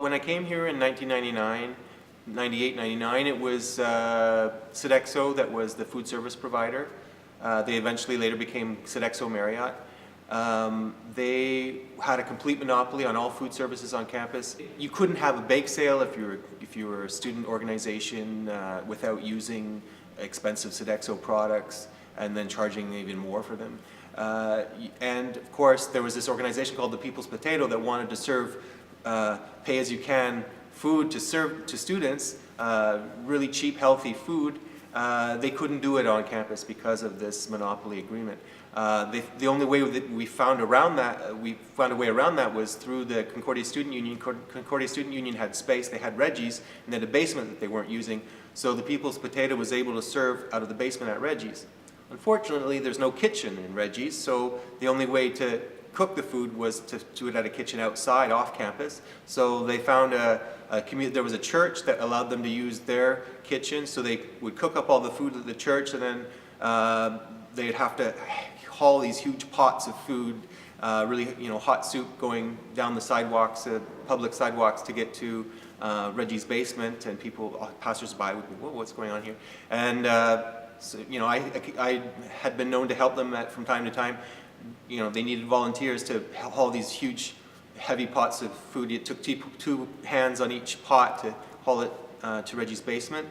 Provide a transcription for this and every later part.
When I came here in 1999, 98, 99, it was Sodexo that was the food service provider. They eventually later became Sodexo Marriott. They had a complete monopoly on all food services on campus. You couldn't have a bake sale if you were a student organization without using expensive Sodexo products and then charging even more for them. And of course, there was this organization called the People's Potato that wanted to serve pay-as-you-can food to serve to students, really cheap, healthy food. They couldn't do it on campus because of this monopoly agreement. The only way that we found a way around that was through the Concordia Student Union. Concordia Student Union had space, they had Reggie's, and they had a basement that they weren't using, so the People's Potato was able to serve out of the basement at Reggie's. Unfortunately, there's no kitchen in Reggie's, so the only way to cook the food was to do it at a kitchen outside, off campus. So they found there was a church that allowed them to use their kitchen, so they would cook up all the food at the church, and then they'd have to haul these huge pots of food, really, hot soup going down the sidewalks, public sidewalks, to get to Reggie's basement, and passersby would be, whoa, what's going on here? And so, I had been known to help them from time to time. They needed volunteers to haul these huge, heavy pots of food. It took two hands on each pot to haul it to Reggie's basement.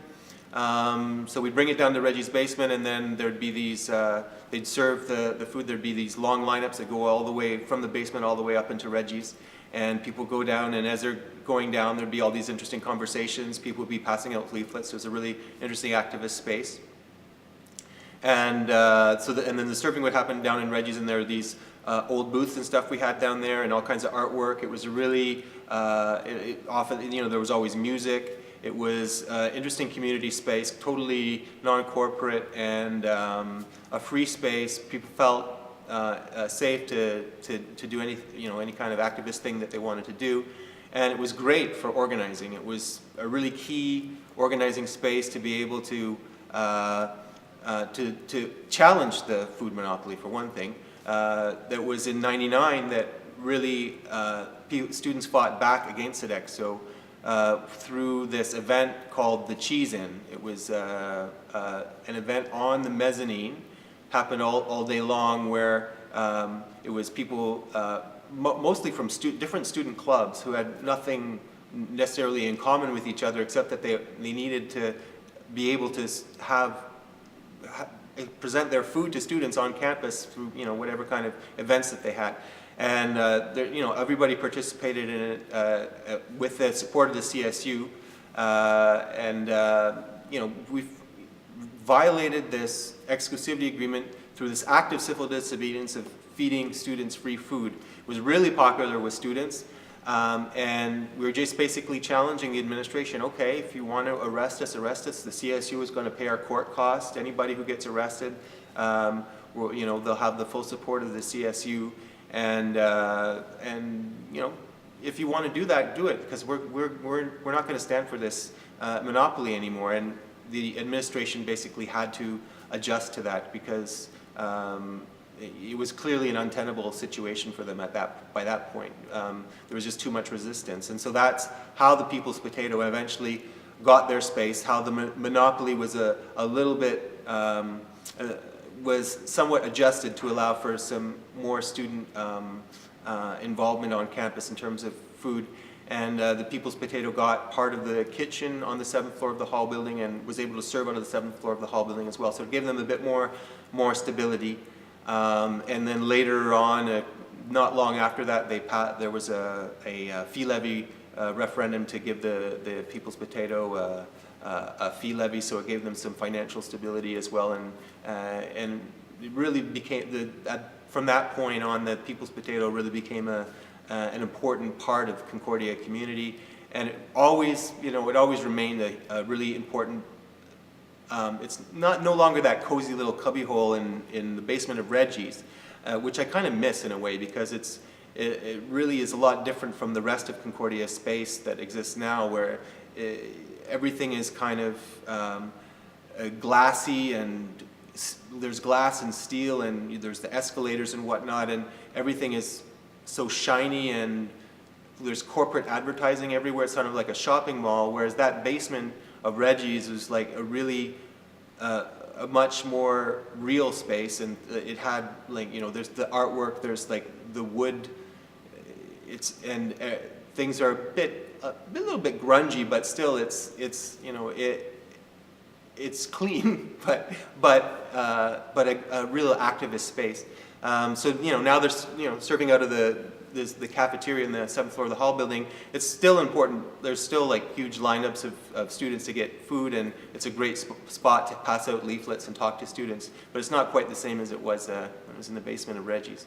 So we'd bring it down to Reggie's basement, and then there'd be these, they'd serve the food. There'd be these long lineups that go all the way from the basement all the way up into Reggie's. And people go down, and as they're going down, there'd be all these interesting conversations. People would be passing out leaflets. It was a really interesting activist space. And and then the serving would happen down in Reggie's, and there were these old booths and stuff we had down there, and all kinds of artwork. It was really often, there was always music. It was interesting community space, totally non-corporate and a free space. People felt safe to do any kind of activist thing that they wanted to do, and it was great for organizing. It was a really key organizing space to be able to challenge the food monopoly, for one thing. That was in ~99 that really students fought back against Sodexo through this event called the Cheese-In. It was an event on the mezzanine, happened all day long, where it was people mostly from different student clubs who had nothing necessarily in common with each other, except that they needed to be able to present their food to students on campus through whatever kind of events that they had, and everybody participated in it with the support of the CSU, we violated this exclusivity agreement through this active civil disobedience of feeding students free food. It was really popular with students. And we were just basically challenging the administration. Okay, if you want to arrest us, arrest us. The CSU is going to pay our court costs. Anybody who gets arrested, they'll have the full support of the CSU. And if you want to do that, do it, because we're not going to stand for this monopoly anymore. And the administration basically had to adjust to that, because it was clearly an untenable situation for them by that point. There was just too much resistance. And so that's how the People's Potato eventually got their space, how the monopoly was a little bit, was somewhat adjusted to allow for some more student involvement on campus in terms of food. And the People's Potato got part of the kitchen on the 7th floor of the hall building, and was able to serve out of the 7th floor of the hall building as well. So it gave them a bit more stability. And then later on, not long after that, there was a fee levy referendum to give the People's Potato a fee levy, so it gave them some financial stability as well. And it really became, from that point on, the People's Potato really became an important part of Concordia community, and it always remained a really important. It's no longer that cozy little cubbyhole in the basement of Reggie's, which I kind of miss in a way, because it really is a lot different from the rest of Concordia space that exists now, where everything is kind of glassy, and there's glass and steel, and there's the escalators and whatnot, and everything is so shiny and there's corporate advertising everywhere. It's sort of like a shopping mall, whereas that basement of Reggie's was like a really a much more real space, and it had like, you know, there's the artwork, there's like the wood, things are a little bit grungy, but still it's you know, it's clean, but a real activist space. So, you know, now there's, you know, serving out of the cafeteria in the 7th floor of the hall building. It's still important. There's still like huge lineups of students to get food, and it's a great spot to pass out leaflets and talk to students, but it's not quite the same as it was when it was in the basement of Reggie's.